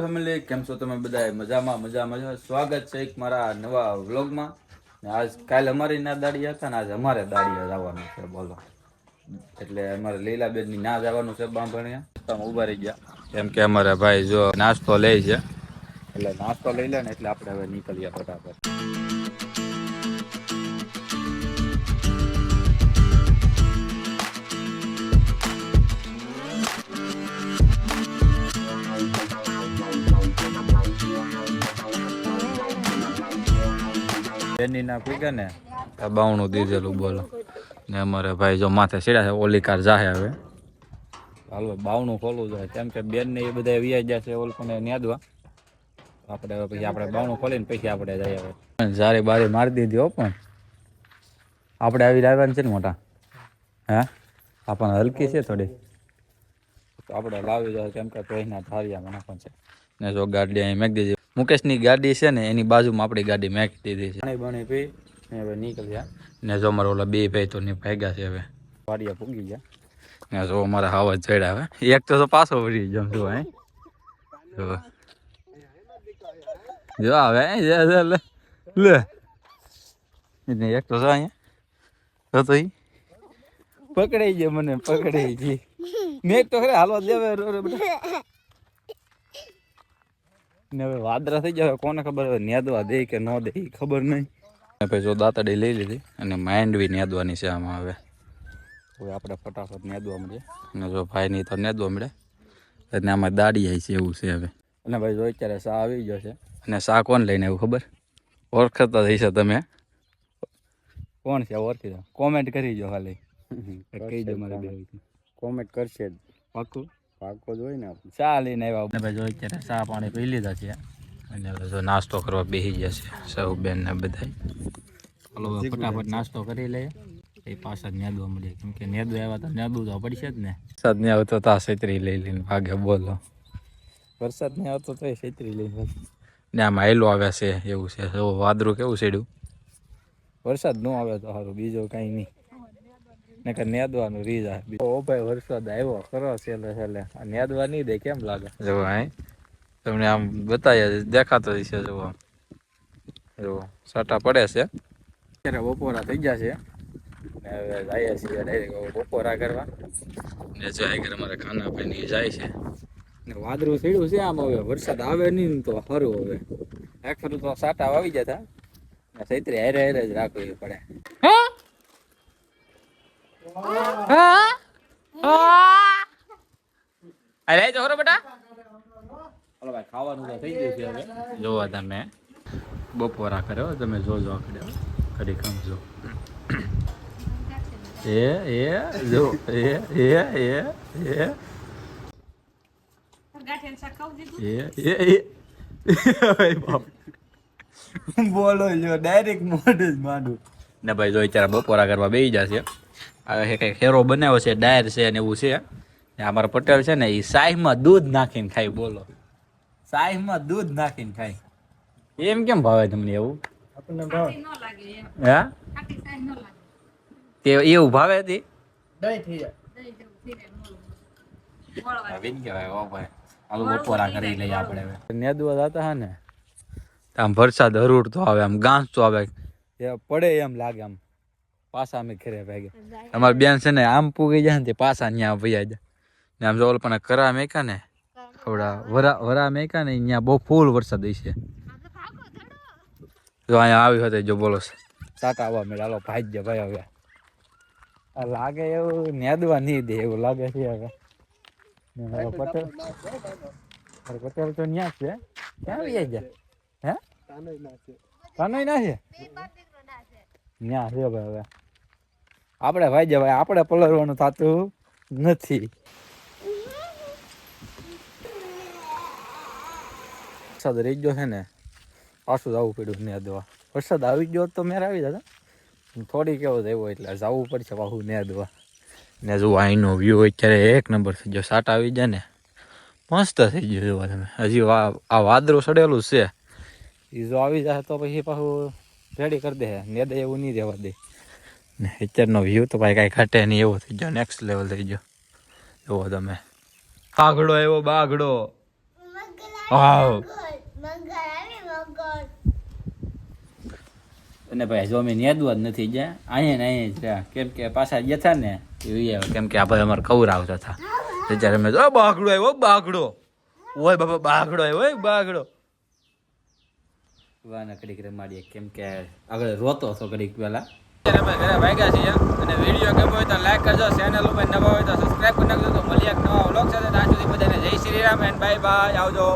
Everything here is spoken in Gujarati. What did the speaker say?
ફેમિલી, કેમ છો તમે બધા? મજામાં. સ્વાગત છે એક મારા નવા વ્લોગમાં. આજ કાલે અમારી ના દાડી હતા ને આજ અમારે દાડિયા જવાનું છે. બોલો, એટલે અમારે લીલાબેન ની ના જવાનું છે બાંભણિયા. ઉભા રહી ગયા કેમ કે અમારે ભાઈ જો નાસ્તો લે છે, એટલે નાસ્તો લઈ લે ને એટલે આપણે હવે નીકળીએ ફટાફટ. બેની ના પીકે ને બાવણું દીધેલું. બોલો ને અમારે ભાઈ જો માથે સીડા છે, ઓલી કાર જાહે હવે. હાલો બાવણું ખોલવું જોઈએ કેમ કે બેન ને એ બધા વ્યાજ જશે ઓલકોને ન્યાદવા. આપણે પછી આપણે બાવણું ખોલીને પછી આપણે જઈએ. હવે સારી બારી મારી દીધી હો, પણ આપણે આવી લાવવાની છે ને મોટા. હે આપણને હલકી છે થોડી, તો આપણે લાવી જાય કેમ કે પહેના ધારિયા મને પણ છે ને. જો ગાડી અહીં મેક દીધી, મુકેશની ગાડી છે ને એની બાજુમાં આપણી ગાડી મેક દીધી છે. પાણી બણી પી ને હવે નીકળ્યા ને જો અમારા ઓલા બે ભાઈ તો ભાગ્યા છે હવે વાડિયા પૂગી ગયા ને. જો અમારા હાવા ચડ્યા હવે એક તો પાછો વળી જમ જો હે જો હવે લે એક તો અહીંયા તો પકડાઈ ગયો, મને પકડાઈ ગઈ મેં તો ખરે હાલવા દેવે ને. હવે વાદરા થઈ જાય, કોને ખબર હવે નેદવા દે કે ન દે ખબર નહીં. પછી જો દાંતડી લઈ લીધી અને માંડવી નેદવાની છે આમાં. હવે આપણે ફટાફટ નેદવા મળીએ અને જો ભાઈની તો નેદવા મળે એટલે આમાં દાડી જાય છે એવું છે હવે. અને ભાઈ જો અત્યારે સા આવી ગયો છે અને સા કોણ લઈને આવ્યું ખબર? ઓળખતા થઈશે તમે કોણ છે? ઓળખી દો, કોમેન્ટ કરી દો ખાલી કહી દો. મારે બે કોમેન્ટ કરશે પાકું પાકો જ હોય ને. ચા લઈને આવ્યા ભાઈ જો અત્યારે ચા પાણી પી લીધા છે અને જો નાસ્તો કરવા બેસી જશે સૌ બેન ને બધા. ચાલો ફટાફટ નાસ્તો કરી લઈએ એ પાછા નેદવા મળીએ કેમ કે નેદવા આવ્યા તો નેદવું તો પડશે જ ને. વરસાદ નહીં આવતો તો આ છત્રી લઈ લઈને ભાગે. બોલો વરસાદ નહીં આવતો તો એ છત્રી લઈને ને આમ હાયલો આવે છે એવું છે. વાદળું કેવું છેડ્યું, વરસાદ ન આવે તો સારું, બીજું કાંઈ નહીં ને કે નેદવાનું રીજ આવે. ઓ ભાઈ વરસાદ આવ્યો ખરો છેલ્લે છેલ્લે, નેદવા નહીં દે કેમ લાગે? જો અહીં તમને આમ બતાવ્યા દેખાતો છે. જો જો સાટા પડે છે. અત્યારે બપોરા થઈ ગયા છે ને હવે જઈએ છીએ ડાયરેક્ટ બપોરા કરવા ને. જાય અમારે ખાના પાણી જાય છે ને વાદળું થયું છે આમ. હવે વરસાદ આવે નહીં તો સારું. હવે એક ફરું તો સાટા આવી જતા ને છત્રી હારે હારે જ રાખવી પડે. અરે જોરો બેટા, હાલો ભાઈ ખાવાનું તો થઈ ગયું છે હવે. જોવા તમે બપોરા કર્યો તમે જોજો કર્યો કરી સમજો. એ જો બોલો જો ડાયરેક્ટ મોઢું જ માંડું ને. ભાઈ જો અત્યારે બપોરા કરવા બેસી જશે. હવે કઈ ખેરો બનાવ્યો છે, ડાયર છે ને એવું છે. અમારા પટેલ છે ને એ શાહીમાં દૂધ નાખીને ખાય. બોલો શાહીમાં દૂધ નાખીને ખાય. એમ કેમ ભાવે તમને એવું? આપણને ભાવે હે તે એવું ભાવે હતી દહીં થઈ જાય. હાલો બપોરા કરી લઈએ આપણે. નેદવા જતા હા ને આમ વરસાદ હરૂડતો આવે, આમ ગાંસતો આવે એ પડે એમ લાગે. આમ પાછા અમે ઘરે ભાગે. અમારી બેન છે ને આમ પૂગી જાય ને તે પાછા ત્યાં વૈયા જાય ને. આમ જો પણ કરા મેકા ને થોડા વરા મેકા ને ત્યાં બહુ ફૂલ વરસાદ છે. જો અહીંયા આવી હતી જો બોલો સાટા આવવા મેળે. હાલો ભાઈ જ ભાઈ હવે લાગે એવું નેદવા નહીં દે એવું લાગે છે હવે. પટેલ પટેલ તો ન્યા છે. ક્યાં આવી જાય? હે કાનોય ના છે ન્યા છે ભાઈ. હવે આપણે ભાઈ જવાય, આપણે પલળવાનું થતું નથી. વરસાદ રહી ગયો છે ને પાછું જવું પડ્યું નેદવા. વરસાદ આવી ગયો તો મેર આવી જતા, થોડી કેવો થયો એટલે જવું પડશે પાછું નેદવા. ને જો અહીંનો વ્યૂ અત્યારે એક નંબર થઈ ગયો. સાટ આવી જાય ને મસ્ત થઈ ગયો. જોવા તમે હજી આ વાદળું સડેલું છે એ જો આવી જાય તો પછી પાછું રેડી કરી દે. નેદે એવું નહીં રહેવા દે ને. અત્યારનો વ્યૂ તો ભાઈ કાંઈ ઘટે નહીં એવો થઈ ગયો. નેક્સ્ટ લેવલ થઈ ગયો. જુઓ તમે બાઘડો એવો બાઘડો હાવ અને ભાઈ જો અમે નેદવા જ નથી ગયા અહીંયા ને અહીંયા જ રહ્યા કેમ કે પાછા ગયા હતા ને કેમ કે આ ભાઈ અમારે કવર આવતા હતા ત્યારે અમે બાઘડો આવ્યો બાઘડો ઓય બાપા બાઘડો આવ્યો હોય બાઘડો વાના ઘડીક રમાડીએ કેમ કે આગળ રોતો હતો ઘડીક પહેલા અમે ઘરે ભાગ્યા છીએ અને વિડીયો ગમ્યો હોય તો લાઈક કરજો ચેનલ ઉપર નવા હોય તો સબસ્ક્રાઈબ કરી નાખજો તો મળીએ એક નવા વ્લોગ સાથે ત્યાં સુધી બધાને જય Shri Ram and bye bye આવજો.